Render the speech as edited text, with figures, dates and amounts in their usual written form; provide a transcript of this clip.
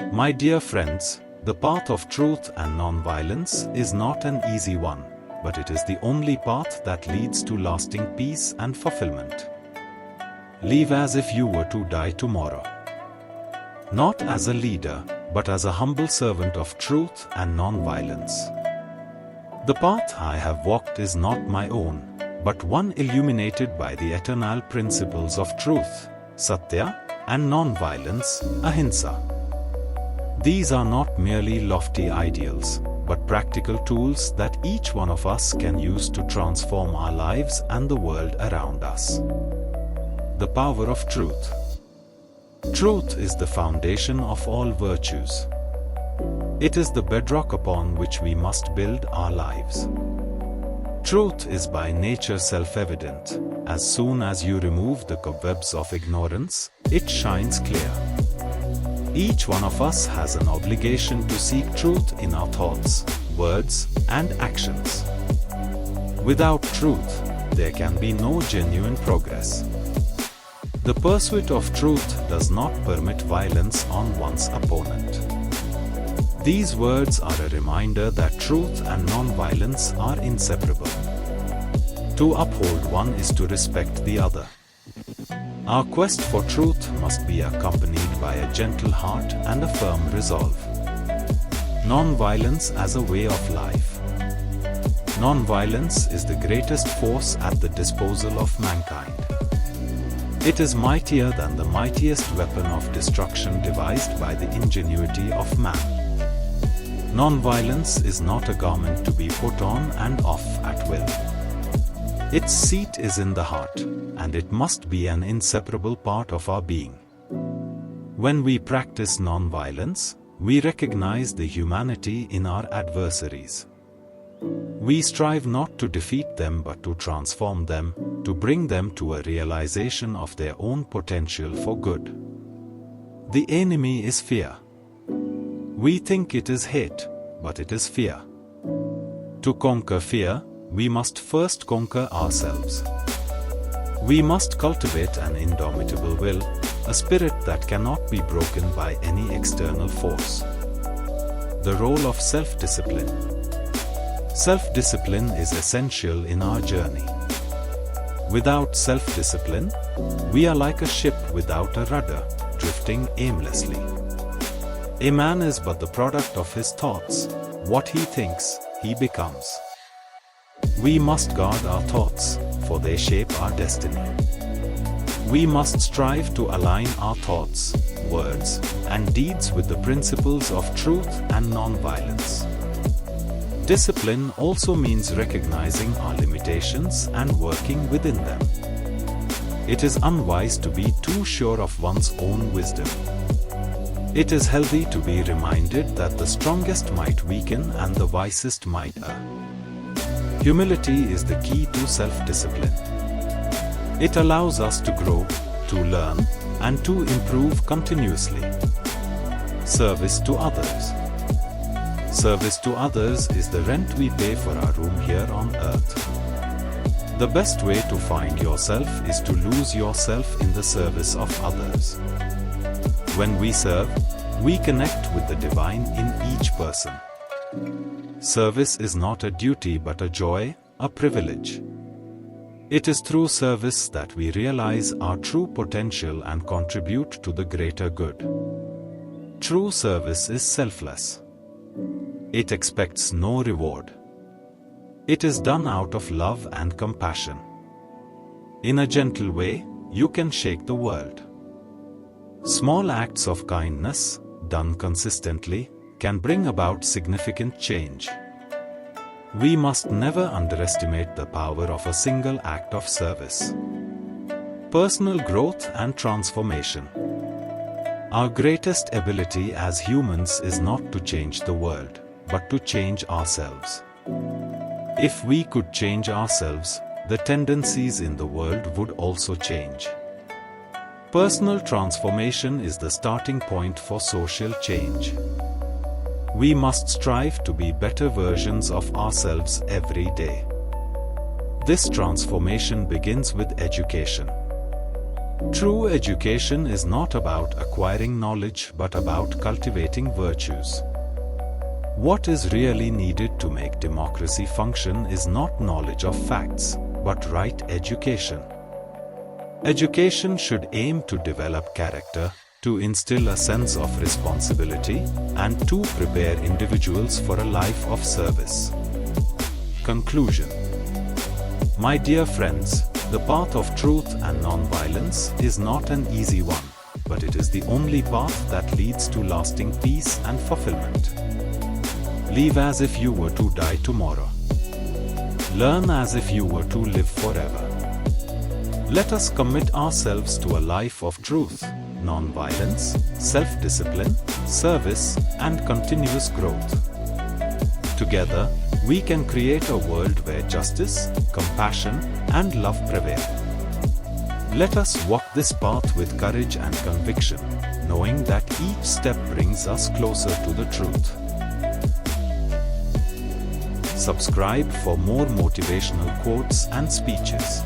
My dear friends, the path of truth and non-violence is not an easy one, but it is the only path that leads to lasting peace and fulfillment. Live as if you were to die tomorrow. Not as a leader, but as a humble servant of truth and non-violence. The path I have walked is not my own, but one illuminated by the eternal principles of truth, Satya, and non-violence, Ahimsa. These are not merely lofty ideals, but practical tools that each one of us can use to transform our lives and the world around us. The power of truth. Truth is the foundation of all virtues. It is the bedrock upon which we must build our lives. Truth is by nature self-evident. As soon as you remove the cobwebs of ignorance, it shines clear. Each one of us has an obligation to seek truth in our thoughts, words, and actions. Without truth, there can be no genuine progress. The pursuit of truth does not permit violence on one's opponent. These words are a reminder that truth and non-violence are inseparable. To uphold one is to respect the other. Our quest for truth must be accompanied by a gentle heart and a firm resolve. Non-violence as a way of life. Non-violence is the greatest force at the disposal of mankind. It is mightier than the mightiest weapon of destruction devised by the ingenuity of man. Non-violence is not a garment to be put on and off at will. Its seat is in the heart, and it must be an inseparable part of our being. When we practice non-violence, we recognize the humanity in our adversaries. We strive not to defeat them but to transform them, to bring them to a realization of their own potential for good. The enemy is fear. We think it is hate, but it is fear. To conquer fear, we must first conquer ourselves. We must cultivate an indomitable will, a spirit that cannot be broken by any external force. The role of self-discipline. Self-discipline is essential in our journey. Without self-discipline, we are like a ship without a rudder, drifting aimlessly. A man is but the product of his thoughts. What he thinks, he becomes. We must guard our thoughts, for they shape our destiny. We must strive to align our thoughts, words, and deeds with the principles of truth and non-violence. Discipline also means recognizing our limitations and working within them. It is unwise to be too sure of one's own wisdom. It is healthy to be reminded that the strongest might weaken and the wisest might err. Humility is the key to self-discipline. It allows us to grow, to learn, and to improve continuously. Service to others. Service to others is the rent we pay for our room here on earth. The best way to find yourself is to lose yourself in the service of others. When we serve, we connect with the divine in each person. Service is not a duty but a joy, a privilege. It is through service that we realize our true potential and contribute to the greater good. True service is selfless. It expects no reward. It is done out of love and compassion. In a gentle way, you can shake the world. Small acts of kindness, done consistently, can bring about significant change. We must never underestimate the power of a single act of service. Personal growth and transformation. Our greatest ability as humans is not to change the world, but to change ourselves. If we could change ourselves, the tendencies in the world would also change. Personal transformation is the starting point for social change. We must strive to be better versions of ourselves every day. This transformation begins with education. True education is not about acquiring knowledge but about cultivating virtues. What is really needed to make democracy function is not knowledge of facts, but right education. Education should aim to develop character, to instill a sense of responsibility, and to prepare individuals for a life of service. Conclusion. My dear friends, the path of truth and non-violence is not an easy one, but it is the only path that leads to lasting peace and fulfillment. Live as if you were to die tomorrow. Learn as if you were to live forever. Let us commit ourselves to a life of truth, non-violence, self-discipline, service, and continuous growth. Together, we can create a world where justice, compassion, and love prevail. Let us walk this path with courage and conviction, knowing that each step brings us closer to the truth. Subscribe for more motivational quotes and speeches.